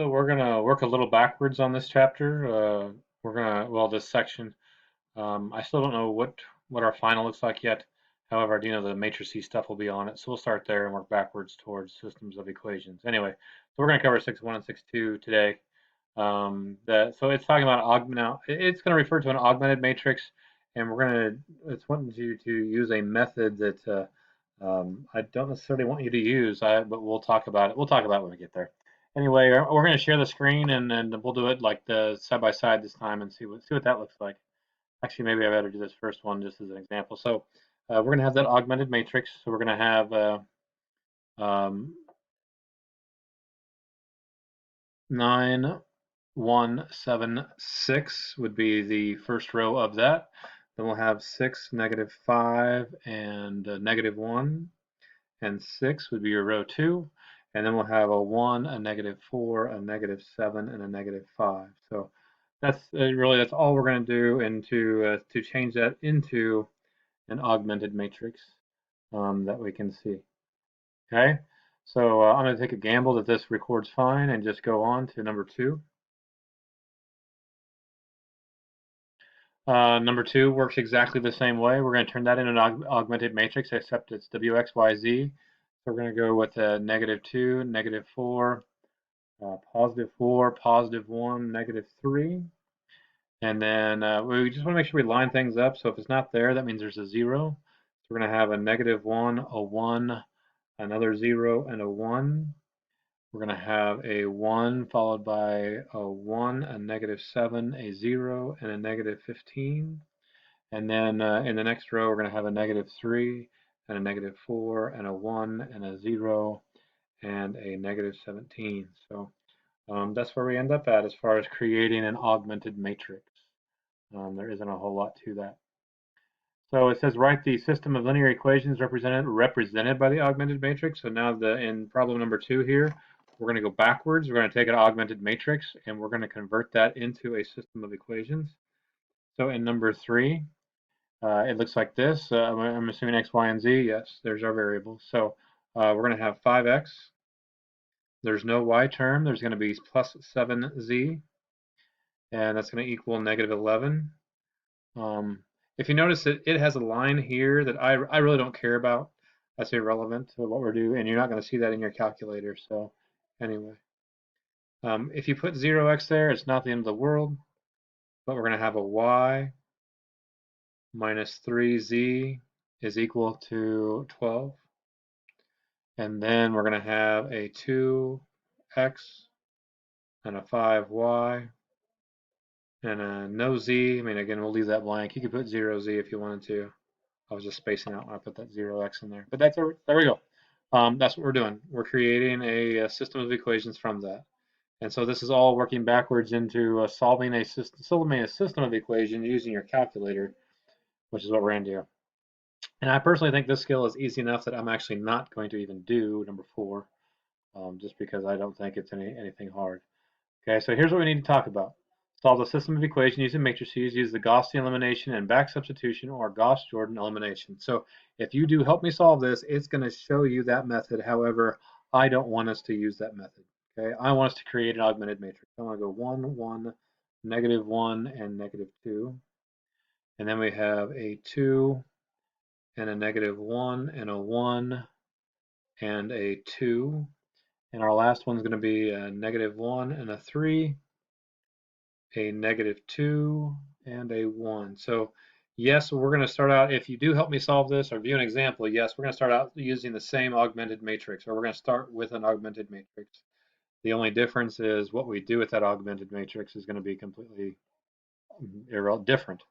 So we're gonna work a little backwards on this chapter. Well, this section. I still don't know what our final looks like yet. However, I do know the matrices stuff will be on it. So we'll start there and work backwards towards systems of equations. Anyway, so we're gonna cover 6.1 and 6.2 today. So it's talking about now. It's gonna refer to an augmented matrix, and it's wanting you to use a method that I don't necessarily want you to use. But we'll talk about it. We'll talk about it when we get there. Anyway, we're going to share the screen and we'll do it like the side by side this time and see what that looks like. Actually, maybe I better do this first one just as an example. So we're going to have that augmented matrix. So we're going to have um, 9, 1, 7, 6 would be the first row of that. Then we'll have 6, -5, and -1, and 6 would be your row 2. And then we'll have a 1, a -4, a -7, and a -5. So that's all we're going to do, and to change that into an augmented matrix that we can see. Okay, so I'm going to take a gamble that this records fine and just go on to number 2. Number 2 works exactly the same way. We're going to turn that into an augmented matrix, except it's WXYZ. So we're going to go with a -2, -4, +4, +1, -3. And then we just want to make sure we line things up. So if it's not there, that means there's a 0. So we're going to have a -1, a 1, another 0, and a 1. We're going to have a 1 followed by a 1, a -7, a 0, and a -15. And then in the next row, we're going to have a -3, and a -4, and a 1, and a 0, and a -17. So that's where we end up at as far as creating an augmented matrix. There isn't a whole lot to that. So it says write the system of linear equations represented by the augmented matrix. So now in problem number 2 here, we're going to go backwards. We're going to take an augmented matrix and we're going to convert that into a system of equations. So in number 3, it looks like this. I'm assuming x, y, and z. Yes, there's our variables. So we're going to have 5x. There's no y term. There's going to be plus 7z, and that's going to equal -11. If you notice that it has a line here that I really don't care about. That's irrelevant to what we're doing, and you're not going to see that in your calculator. So anyway, if you put 0x there, it's not the end of the world, but we're going to have a y minus 3z is equal to 12. And then we're going to have a 2x and a 5y and a no z. I mean, again, we'll leave that blank. You could put 0z if you wanted to. I was just spacing out when I put that 0x in there. But there we go. That's what we're doing. We're creating a system of equations from that. And so this is all working backwards into solving a system of equations using your calculator, which is what we're going to do. And I personally think this skill is easy enough that I'm actually not going to even do number 4, just because I don't think it's anything hard. Okay, so here's what we need to talk about. Solve the system of equations using matrices. Use the Gaussian elimination and back substitution or Gauss-Jordan elimination. So if you do help me solve this, it's going to show you that method. However, I don't want us to use that method. Okay, I want us to create an augmented matrix. I want to go 1, 1, -1, and -2. And then we have a 2 and a -1 and a 1 and a 2. And our last one's going to be a -1 and a 3, a -2, and a 1. So yes, we're going to start out, if you do help me solve this or view an example, yes, we're going to start out using the same augmented matrix, or we're going to start with an augmented matrix. The only difference is what we do with that augmented matrix is going to be completely different.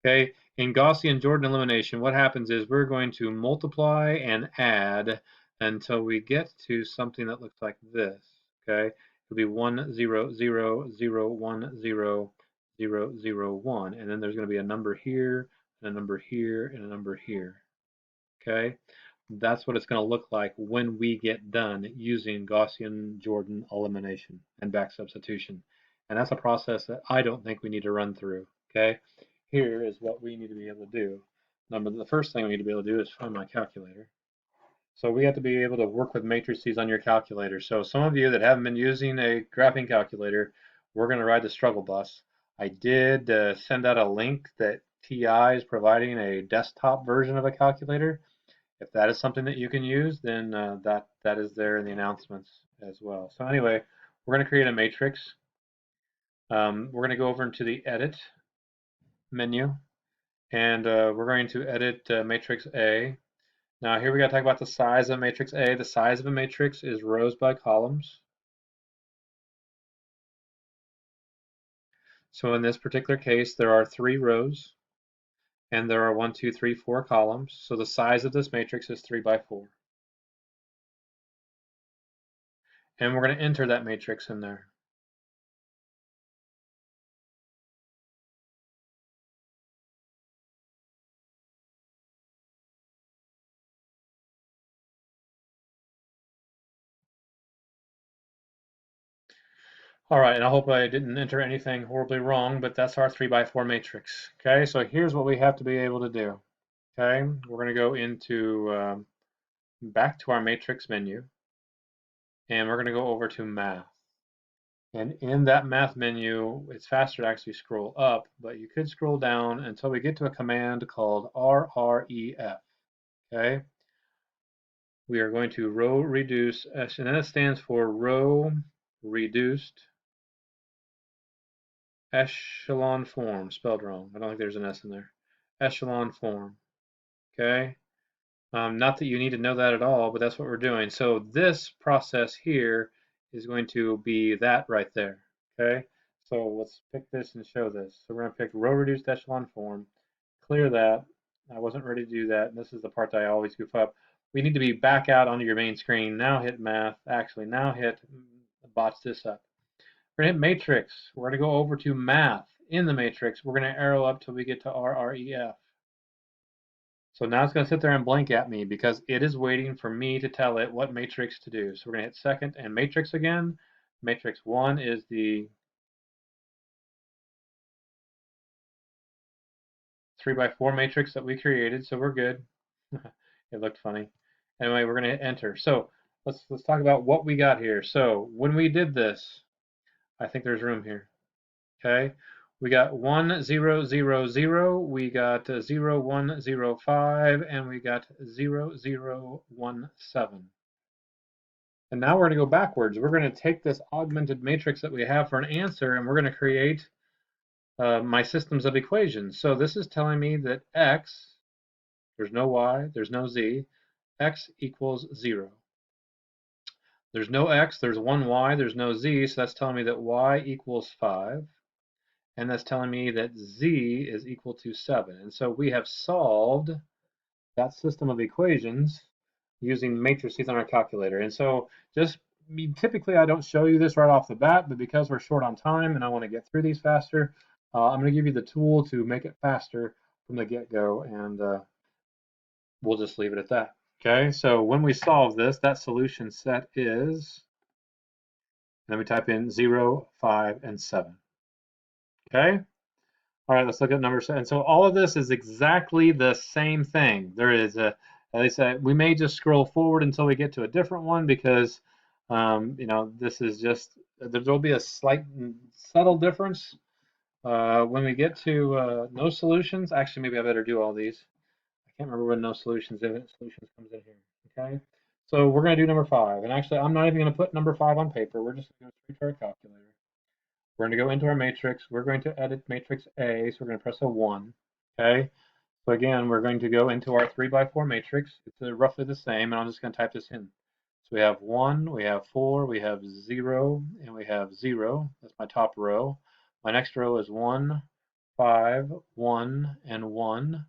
Okay, in Gaussian Jordan elimination, what happens is we're going to multiply and add until we get to something that looks like this. Okay, it'll be 1, 0, 0, 0, 1, 0, 0, 0, 1, and then there's going to be a number here, and a number here, and a number here. Okay, that's what it's going to look like when we get done using Gaussian Jordan elimination and back substitution. And that's a process that I don't think we need to run through. Okay, here is what we need to be able to do. The first thing we need to be able to do is find my calculator. So we have to be able to work with matrices on your calculator. So some of you that haven't been using a graphing calculator, we're going to ride the struggle bus. I did send out a link that TI is providing a desktop version of a calculator. If that is something that you can use, then that is there in the announcements as well. So anyway, we're going to create a matrix. We're going to go over into the Edit menu, and we're going to edit matrix A. Now here we got to talk about the size of matrix A. The size of a matrix is rows by columns. So in this particular case, there are 3 rows, and there are 1, 2, 3, 4 columns. So the size of this matrix is 3 by 4. And we're going to enter that matrix in there. All right, and I hope I didn't enter anything horribly wrong, but that's our 3 by 4 matrix. Okay, so here's what we have to be able to do. Okay, we're going to go into back to our matrix menu, and we're going to go over to math. And in that math menu, it's faster to actually scroll up, but you could scroll down until we get to a command called RREF. Okay, we are going to row reduce, and that stands for row reduced echelon form, spelled wrong. I don't think there's an S in there. Echelon form. Okay. Not that you need to know that at all, but that's what we're doing. So this process here is going to be that right there. Okay. So let's pick this and show this. So we're going to pick row reduced echelon form, clear that. I wasn't ready to do that. And this is the part that I always goof up. We need to be back out onto your main screen. Now hit math. Actually, now hit botch this up. We're going to hit matrix. We're going to go over to math. In the matrix, we're going to arrow up till we get to RREF. So now it's going to sit there and blink at me because it is waiting for me to tell it what matrix to do. So we're going to hit second and matrix again. Matrix 1 is the 3 by 4 matrix that we created, so we're good. It looked funny. Anyway, we're going to hit enter. So let's talk about what we got here. So when we did this, I think there's room here. Okay, we got 1 0 0 0, we got 0 1 0 5, and we got 0 0 1 7. And now we're going to go backwards. We're going to take this augmented matrix that we have for an answer, and we're going to create my systems of equations. So this is telling me that x, there's no y, there's no z, x equals 0. There's no x, there's one y, there's no z, so that's telling me that y equals 5. And that's telling me that z is equal to 7. And so we have solved that system of equations using matrices on our calculator. And so typically I don't show you this right off the bat, but because we're short on time and I want to get through these faster, I'm going to give you the tool to make it faster from the get-go, and we'll just leave it at that. Okay, so when we solve this, that solution set is, then we type in 0, 5, and 7. Okay. All right, let's look at number 7. And so all of this is exactly the same thing. There is at least we may just scroll forward until we get to a different one because, this is just, there'll be a slight, subtle difference when we get to no solutions. Actually, maybe I better do all these. I can't remember when no solutions, infinite solutions comes in here. Okay, so we're going to do number 5. And actually, I'm not even going to put number 5 on paper. We're just going to go straight to our calculator. We're going to go into our matrix. We're going to edit matrix A, so we're going to press a 1. Okay. So again, we're going to go into our 3 by 4 matrix. It's roughly the same, and I'm just going to type this in. So we have 1, we have 4, we have 0, and we have 0. That's my top row. My next row is 1, 5, 1, and 1.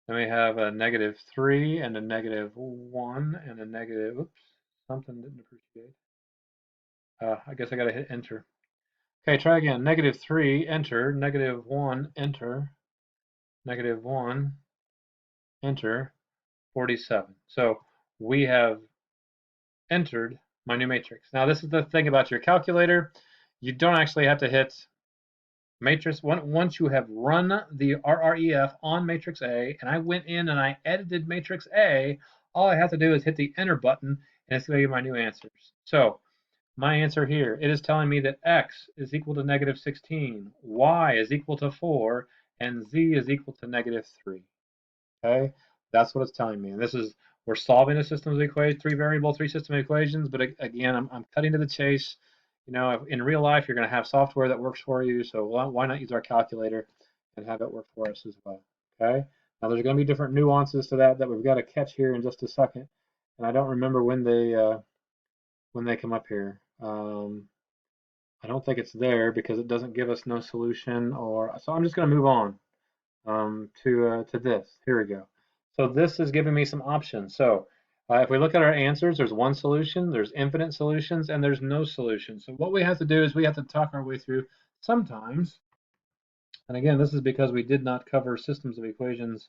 Then we have a -3 and a -1 and a negative, oops, something didn't appreciate. I guess I got to hit enter. Okay, try again. -3, enter. -1, enter. -1, enter. 47. So we have entered my new matrix. Now this is the thing about your calculator. You don't actually have to hit matrix. Once you have run the RREF on matrix A, and I went in and I edited matrix A, all I have to do is hit the enter button, and it's going to give my new answers. So my answer here, it is telling me that x is equal to negative 16, y is equal to 4, and z is equal to negative 3. Okay, that's what it's telling me. And this is, we're solving a system of equations, three variable, three system equations. But again, I'm cutting to the chase. You know, in real life, you're going to have software that works for you. So why not use our calculator and have it work for us as well? Okay. Now there's going to be different nuances to that we've got to catch here in just a second. And I don't remember when they come up here. I don't think it's there because it doesn't give us no solution. Or so I'm just going to move on to this. Here we go. So this is giving me some options. So if we look at our answers, there's one solution, there's infinite solutions, and there's no solution. So what we have to do is we have to talk our way through sometimes. And again, this is because we did not cover systems of equations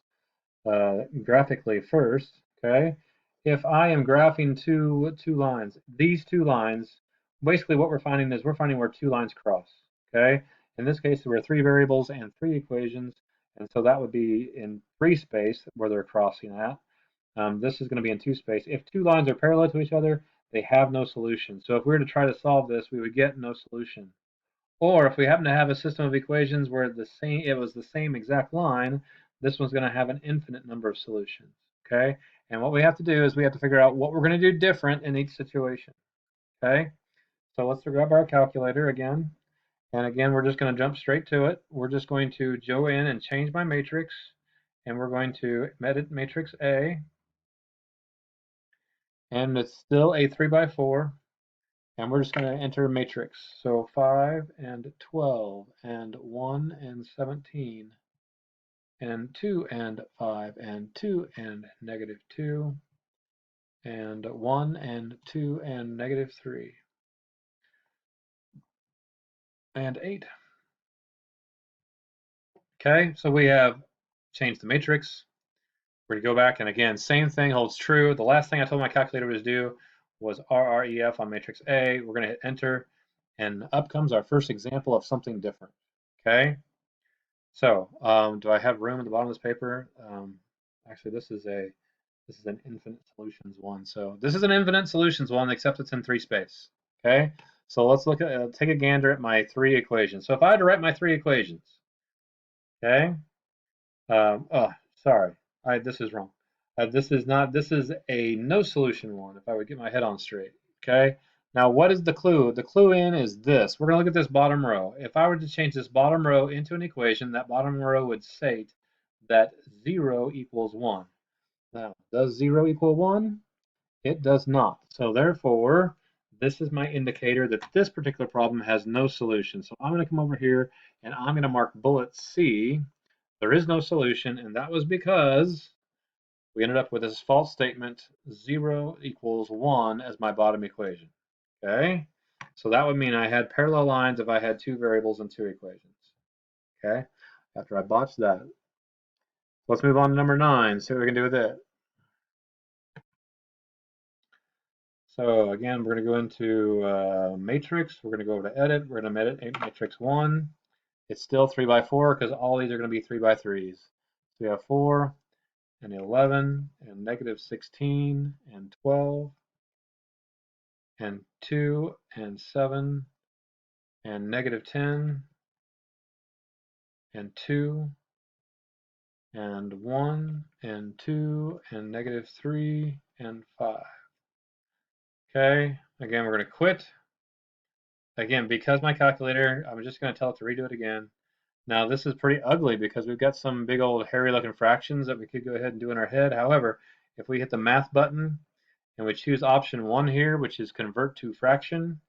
graphically first. Okay. If I am graphing two lines, these two lines, basically what we're finding is we're finding where two lines cross. Okay. In this case, there were three variables and three equations. And so that would be in free space where they're crossing at. This is going to be in two space. If two lines are parallel to each other, they have no solution. So if we were to try to solve this, we would get no solution. Or if we happen to have a system of equations where it was the same exact line, this one's going to have an infinite number of solutions. Okay, and what we have to do is we have to figure out what we're going to do different in each situation. Okay, so let's grab our calculator again. And again, we're just going to jump straight to it. We're just going to go in and change my matrix. And we're going to edit matrix A. And it's still a 3 by 4. And we're just going to enter matrix. So 5 and 12 and 1 and 17 and 2 and 5 and 2 and negative 2 and 1 and 2 and negative 3 and 8. Okay, so we have changed the matrix. We're going to go back, and again, same thing holds true. The last thing I told my calculator to do was RREF on matrix A. We're going to hit enter, and up comes our first example of something different. Okay, so do I have room at the bottom of this paper? Actually, this is an infinite solutions one. So this is an infinite solutions one, except it's in three space. Okay, so let's look at take a gander at my three equations. So if I had to write my three equations, okay. Oh, sorry, this is wrong. This is a no solution one. If I would get my head on straight, okay. Now, what is the clue? The clue in is this. We're going to look at this bottom row. If I were to change this bottom row into an equation, that bottom row would state that 0 equals 1. Now, does 0 equal 1? It does not. So therefore, this is my indicator that this particular problem has no solution. So I'm going to come over here and I'm going to mark bullet C. There is no solution, and that was because we ended up with this false statement, 0 equals 1 as my bottom equation. Okay? So that would mean I had parallel lines if I had two variables and two equations. Okay? After I botched that. Let's move on to number 9, see what we can do with it. So again, we're going to go into matrix. We're going to go over to edit. We're going to edit matrix 1. It's still 3 by 4 because all these are going to be 3 by 3s. So we have 4 and 11 and negative 16 and 12 and 2 and 7 and negative 10 and 2 and 1 and 2 and negative 3 and 5. Okay, again, we're going to quit. Again, because my calculator, I'm just going to tell it to redo it again. Now, this is pretty ugly because we've got some big old hairy looking fractions that we could go ahead and do in our head. However, if we hit the math button and we choose option 1 here, which is convert to fraction,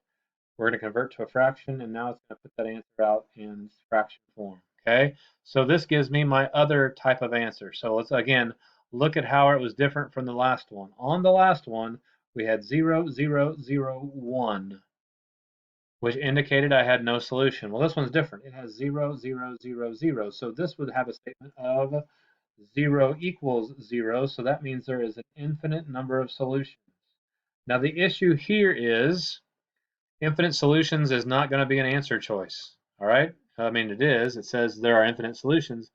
we're going to convert to a fraction, and now it's going to put that answer out in fraction form. Okay, so this gives me my other type of answer. So let's again look at how it was different from the last one. On the last one, we had 0, 0, 0, 1, which indicated I had no solution. Well, this one's different. It has 0, 0, 0, 0. So this would have a statement of 0 equals 0. So that means there is an infinite number of solutions. Now, the issue here is infinite solutions is not going to be an answer choice. All right. I mean, it is. It says there are infinite solutions.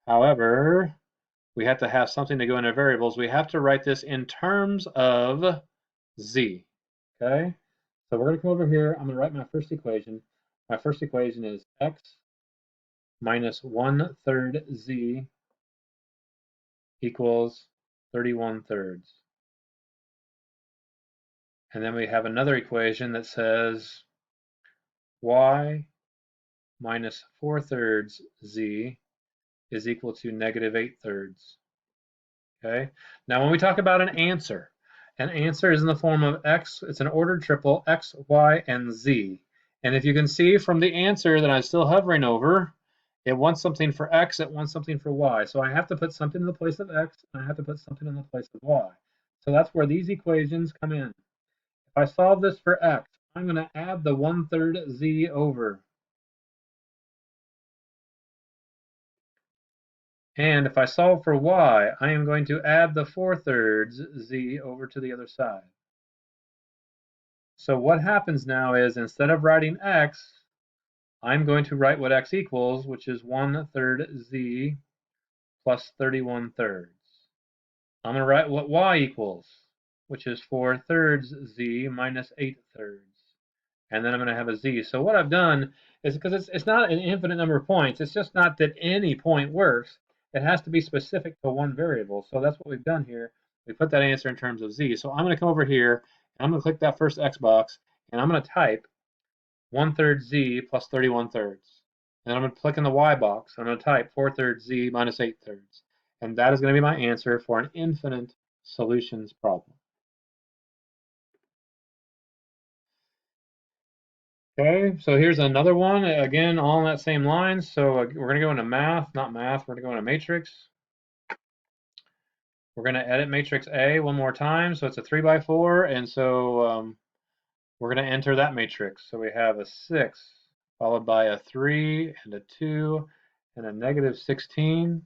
However, we have to have something to go into variables. We have to write this in terms of z. Okay? So we're going to come over here. I'm going to write my first equation. My first equation is x minus 1/3 z equals 31/3. And then we have another equation that says y minus 4/3 z is equal to negative 8/3. Okay. Now, when we talk about an answer is in the form of x. It's an ordered triple, x, y, and z. And if you can see from the answer that I'm still hovering over, it wants something for x, it wants something for y. So I have to put something in the place of x, and I have to put something in the place of y. So that's where these equations come in. If I solve this for x, I'm going to add the 1/3 z over. And if I solve for y, I am going to add the 4/3 z over to the other side. So what happens now is, instead of writing x, I'm going to write what x equals, which is 1/3 z plus 31/3. I'm going to write what y equals, which is 4/3 z minus 8/3. And then I'm going to have a z. So what I've done is, because it's not an infinite number of points, it's just not that any point works. It has to be specific to one variable. So that's what we've done here. We put that answer in terms of z. So I'm going to come over here, and I'm going to click that first x box, and I'm going to type 1/3 z plus 31/3. And I'm going to click in the y box. I'm going to type 4/3 z minus 8/3. And that is going to be my answer for an infinite solutions problem. Okay, so here's another one, again, all on that same line. So we're going to go into math, not math, we're going to go into matrix. We're going to edit matrix A one more time. So it's a 3x4, and so we're going to enter that matrix. So we have a 6 followed by a 3 and a 2 and a negative 16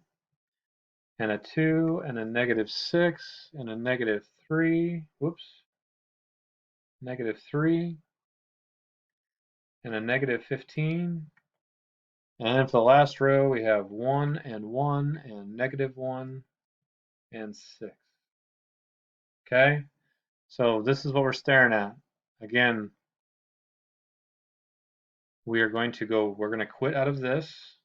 and a 2 and a negative 6 and a negative 3, whoops, negative 3 and a negative 15. And then for the last row, we have 1 and 1 and negative 1 and 6. Okay, so this is what we're staring at. Again, we're going to quit out of this.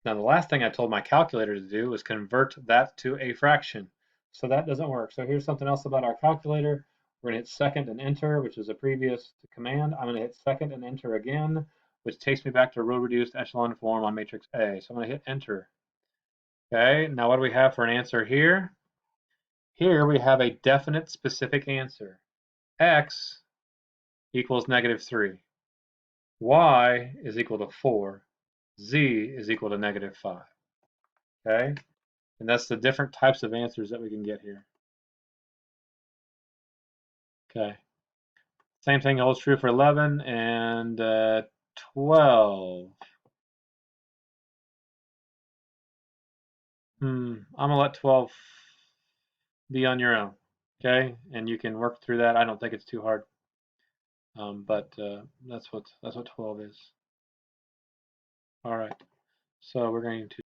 Now, the last thing I told my calculator to do was convert that to a fraction. So that doesn't work. So here's something else about our calculator. We're going to hit second and enter, which is a previous command. I'm going to hit second and enter again, which takes me back to row reduced echelon form on matrix A. So I'm going to hit enter. Okay, now what do we have for an answer here? Here we have a definite specific answer. X equals negative 3. Y is equal to 4. Z is equal to negative 5. Okay, and that's the different types of answers that we can get here. Okay, same thing holds true for 11 and 12. I'm gonna let 12 be on your own. Okay, and you can work through that. I don't think it's too hard, but that's what 12 is. All right, so we're going to